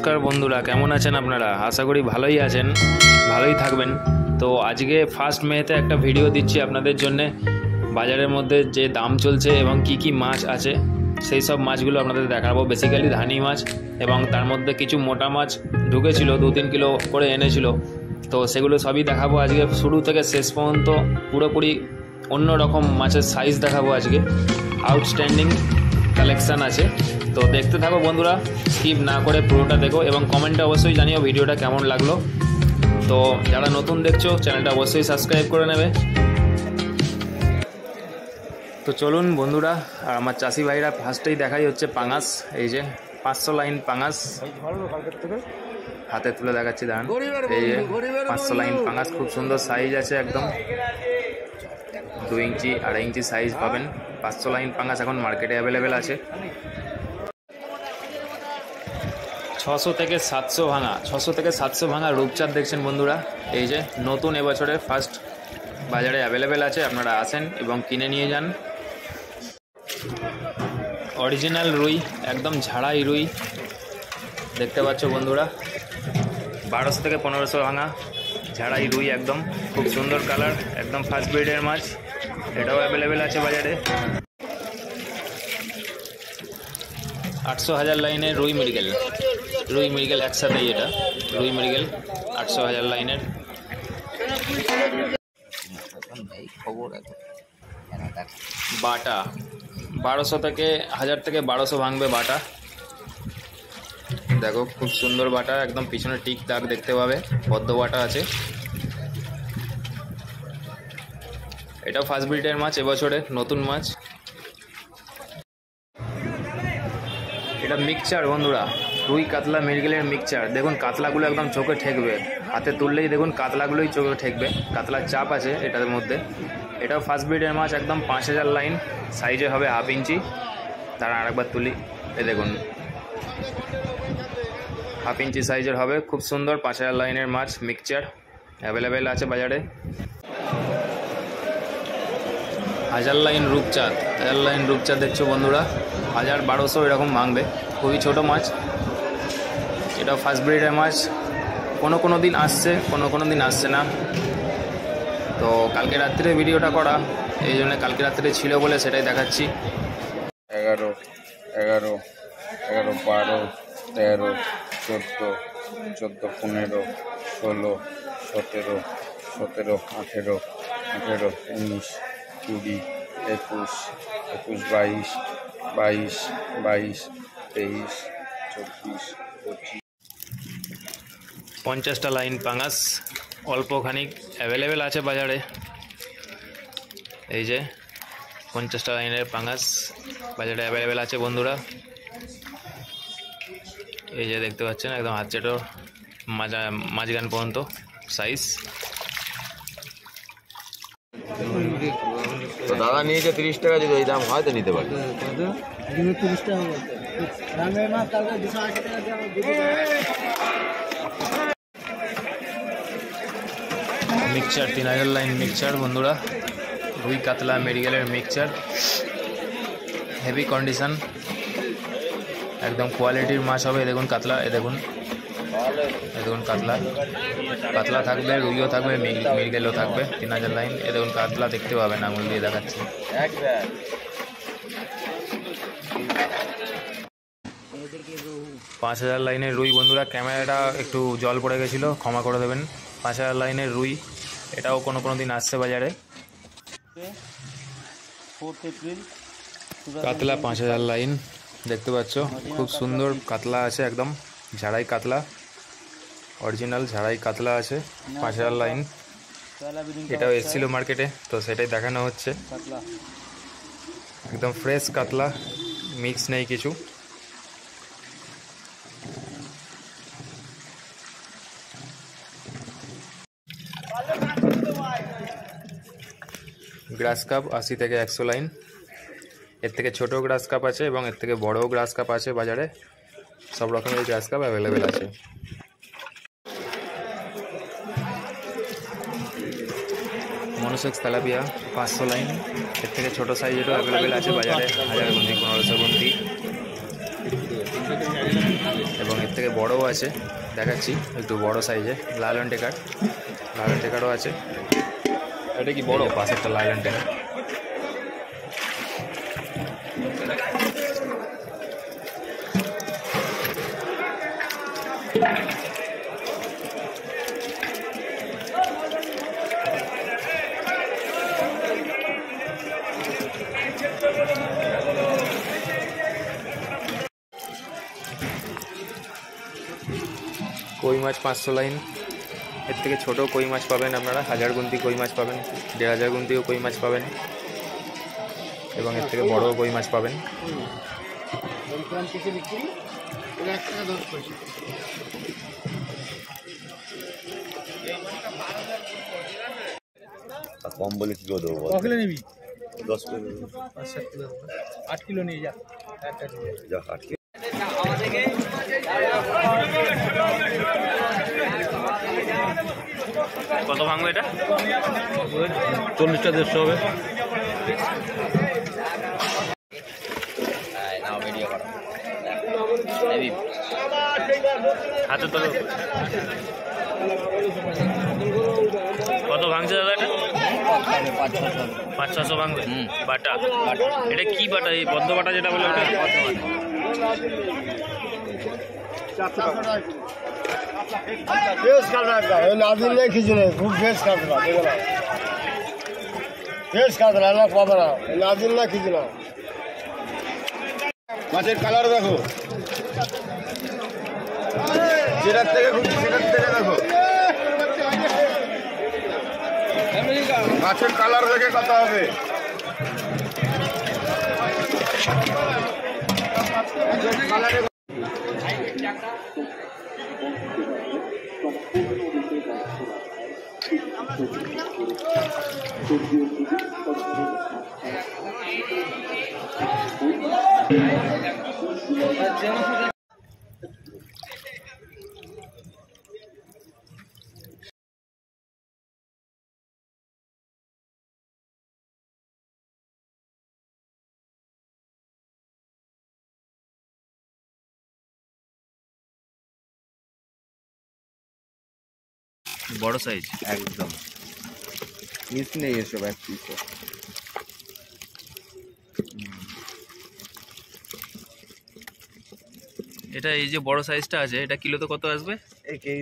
নমস্কার বন্ধুরা, কেমন আছেন আপনারা? আশা করি ভালোই আছেন, ভালোই থাকবেন। তো আজকে 1 মেতে একটা ভিডিও দিচ্ছি আপনাদের জন্যে। বাজারের মধ্যে যে দাম চলছে এবং কি কি মাছ আছে সেই সব মাছগুলো আপনাদের দেখাবো। বেসিক্যালি ধানি মাছ, এবং তার মধ্যে কিছু মোটা মাছ ঢুকেছিল, 2-3 কিলো করে এনেছিল। তো সেগুলো সবই দেখাবো আজকে, শুরু থেকে শেষ পর্যন্ত পুরোপুরি অন্য রকম মাছের সাইজ দেখাবো আজকে। আউটস্ট্যান্ডিং কালেকশান আছে, তো দেখতে থাকো বন্ধুরা, স্কিপ না করে পুরোটা দেখো এবং কমেন্টে অবশ্যই জানিও ভিডিওটা কেমন লাগলো। তো যারা নতুন দেখছো চ্যানেলটা অবশ্যই সাবস্ক্রাইব করে নেবে। তো চলুন বন্ধুরা, আর আমার চাষি ভাইরা ফার্স্টেই দেখাই হচ্ছে পাঙাশ। এই যে 500 লাইন পাঙাশ হাতে তুলে দেখাচ্ছি, দাঁড়ান। এই যে 500 লাইন পাঙাশ, খুব সুন্দর সাইজ আছে, একদম 2 ইঞ্চি 2.5 ইঞ্চি সাইজ পাবেন। 500 লাইন পাঙাশ এখন মার্কেটে অ্যাভেলেবেল আছে। 600 থেকে 700 ভাঙা, 600 থেকে 700 ভাঙা রূপচাঁদ দেখছেন বন্ধুরা। এই যে নতুন এবছরের ফার্স্ট বাজারে অ্যাভেলেবেল আছে, আপনারা আসেন এবং কিনে নিয়ে যান। অরিজিনাল রুই, একদম ঝাড়াই রুই দেখতে পাচ্ছ বন্ধুরা। 1200 থেকে 1500 ভাঙা ঝাড়াই রুই, একদম খুব সুন্দর কালার, একদম ফার্স্ট ব্রিডের মাছ। এটাও অ্যাভেলেবেল আছে বাজারে। 800,000 লাইনের রুই মৃগেল একসাথেই, এটা রুই মৃগেল 800,000 লাইনের। বাটা 1200 থেকে 1000 থেকে 1200 ভাঙবে বাটা। দেখো খুব সুন্দর বাটা, একদম পিছনে টিক দাগ দেখতে পাবে, পদ্ম বাটা আছে। এটাও ফার্স্ট ব্রিডের মাছ, এবছরে নতুন মাছ। এটা মিক্সচার বন্ধুরা, রুই কাতলা মৃগেলের মিক্সচার। দেখুন কাতলাগুলো একদম চোখে ঠেকবে, হাতে তুললেই দেখুন কাতলাগুলোই চোখে ঠেকবে, কাতলার চাপ আছে এটার মধ্যে। এটাও ফার্স্ট ব্রিডের মাছ, একদম 5000 লাইন সাইজে হবে, 1/2 ইঞ্চি। তারা আরেকবার তুলি, এই দেখুন 1/2 ইঞ্চি সাইজের হবে, খুব সুন্দর 5000 লাইনের মাছ মিক্সচার অ্যাভেলেবেল আছে বাজারে। 1000 লাইন রূপচাঁদ দেখছো বন্ধুরা, 1000-1200 এরকম ভাঙবে, খুবই ছোট মাছ। এটা ফার্স্ট ব্রিডের মাছ, কোনো দিন আসছে, কোনো দিন আসছে না। তো কালকে রাত্রে ভিডিওটা করা, এই জন্য কালকে রাত্রে ছিল বলে সেটাই দেখাচ্ছি। 11, 12, 13, 14, 15, 16, 17, 18, 19, 20, 21, 22, 23, 24, 25। 50টা লাইন পাঙাশ অল্প খানিক অ্যাভেলেবেল আছে বাজারে। এই যে 50টা লাইনের পাঙাশ বাজারে অ্যাভেলেবেল আছে বন্ধুরা। এই যে দেখতে পাচ্ছেন, একদম হাত চেটো মাঝখান পর্যন্ত সাইজ। তো দাদা নিয়েছে 30 টাকা, যদি ওই দাম হয় তো নিতে পারি। মিক্সচার 3000 লাইন মিক্সচার বন্ধুরা, রুই কাতলা মৃগেলের মিক্সচার, হেভি কন্ডিশন, একদম কোয়ালিটির মাছ হবে। দেখুন কাতলা, দেখুন কাতলা থাকবে, রুইও থাকবে, মৃগেলও থাকবে। 3000 লাইন, দেখুন কাতলা দেখতে পাবেন, আঙুল দিয়ে দেখাচ্ছি। 5000 লাইনের রুই বন্ধুরা, ক্যামেরাটা একটু জল পড়ে গেছিলো, ক্ষমা করে দেবেন। 5000 লাইনের রুই, এটাও কোনো দিন আসছে বাজারে। কাতলা 5000 লাইন দেখতে পাচ্ছ, খুব সুন্দর কাতলা আছে, একদম ঝাড়াই কাতলা, অরিজিনাল ঝাড়াই কাতলা আছে। 5000 লাইন, এটাও এসেছিল মার্কেটে, তো সেটাই দেখানো হচ্ছে। একদম ফ্রেশ কাতলা, মিক্স নেই কিছু। গ্রাস কাপ 80 থেকে 100 লাইন, এর থেকে ছোটো গ্রাস কাপ আছে এবং এর থেকে বড়ও গ্রাস কাপ আছে বাজারে। সব রকমের গ্রাস কাপ অ্যাভেলেবেল আছে। মনোসেক্স তেলাপিয়া 500 লাইন, এর থেকে ছোটো সাইজেরও অ্যাভেলেবেল আছে বাজারে, 1000 গুন্তি, 1500 গুন্তি। এবং এর থেকে বড়ও আছে, দেখাচ্ছি একটু বড় সাইজে। লায়লন টেকারও আছে। এটা কি বড়? পাশে একটা লায়লন টেকার। কই মাছ 500 লাইন। এর থেকে ছোট কই মাছ পাবেন আপনারা, 1000 গুনতি কই মাছ পাবেন, 1500 গুনতিও কই মাছ পাবেন, এবং এর থেকে বড়ও কই মাছ পাবেন। কম বলে কি করে দেবো? 10 কিলো নিবি? 10 কিলো 7 কিলো 8 কিলো নিয়ে যা। যা 8 কিলো। কত ভাঙবে এটা? 40টা 150 হবে। হাতে তো কত ভাঙছে দাদা এটা? 500-600 ভাঙবে। বাটা, এটা কি বাটা? এই পদ্ম বাটা যেটা বলে ওটা? বেশ কাতলা, না দিলে কিছু নেই, খুব বেশ কাতলা, দেখলাম বেশ কাতলা, না পাবে না, না দিলে কিছু না। মাছের কালার দেখো, যেটার থেকে খুঁজছি সেটার থেকে দেখো। মাছের কালার দেখে কথা হবে। বড় সাইজ একদম মিস নেই এসব এক পিসে। এটা এই যে বড় সাইজটা আছে, এটা কিলোতে কত আসবে? এই কেজি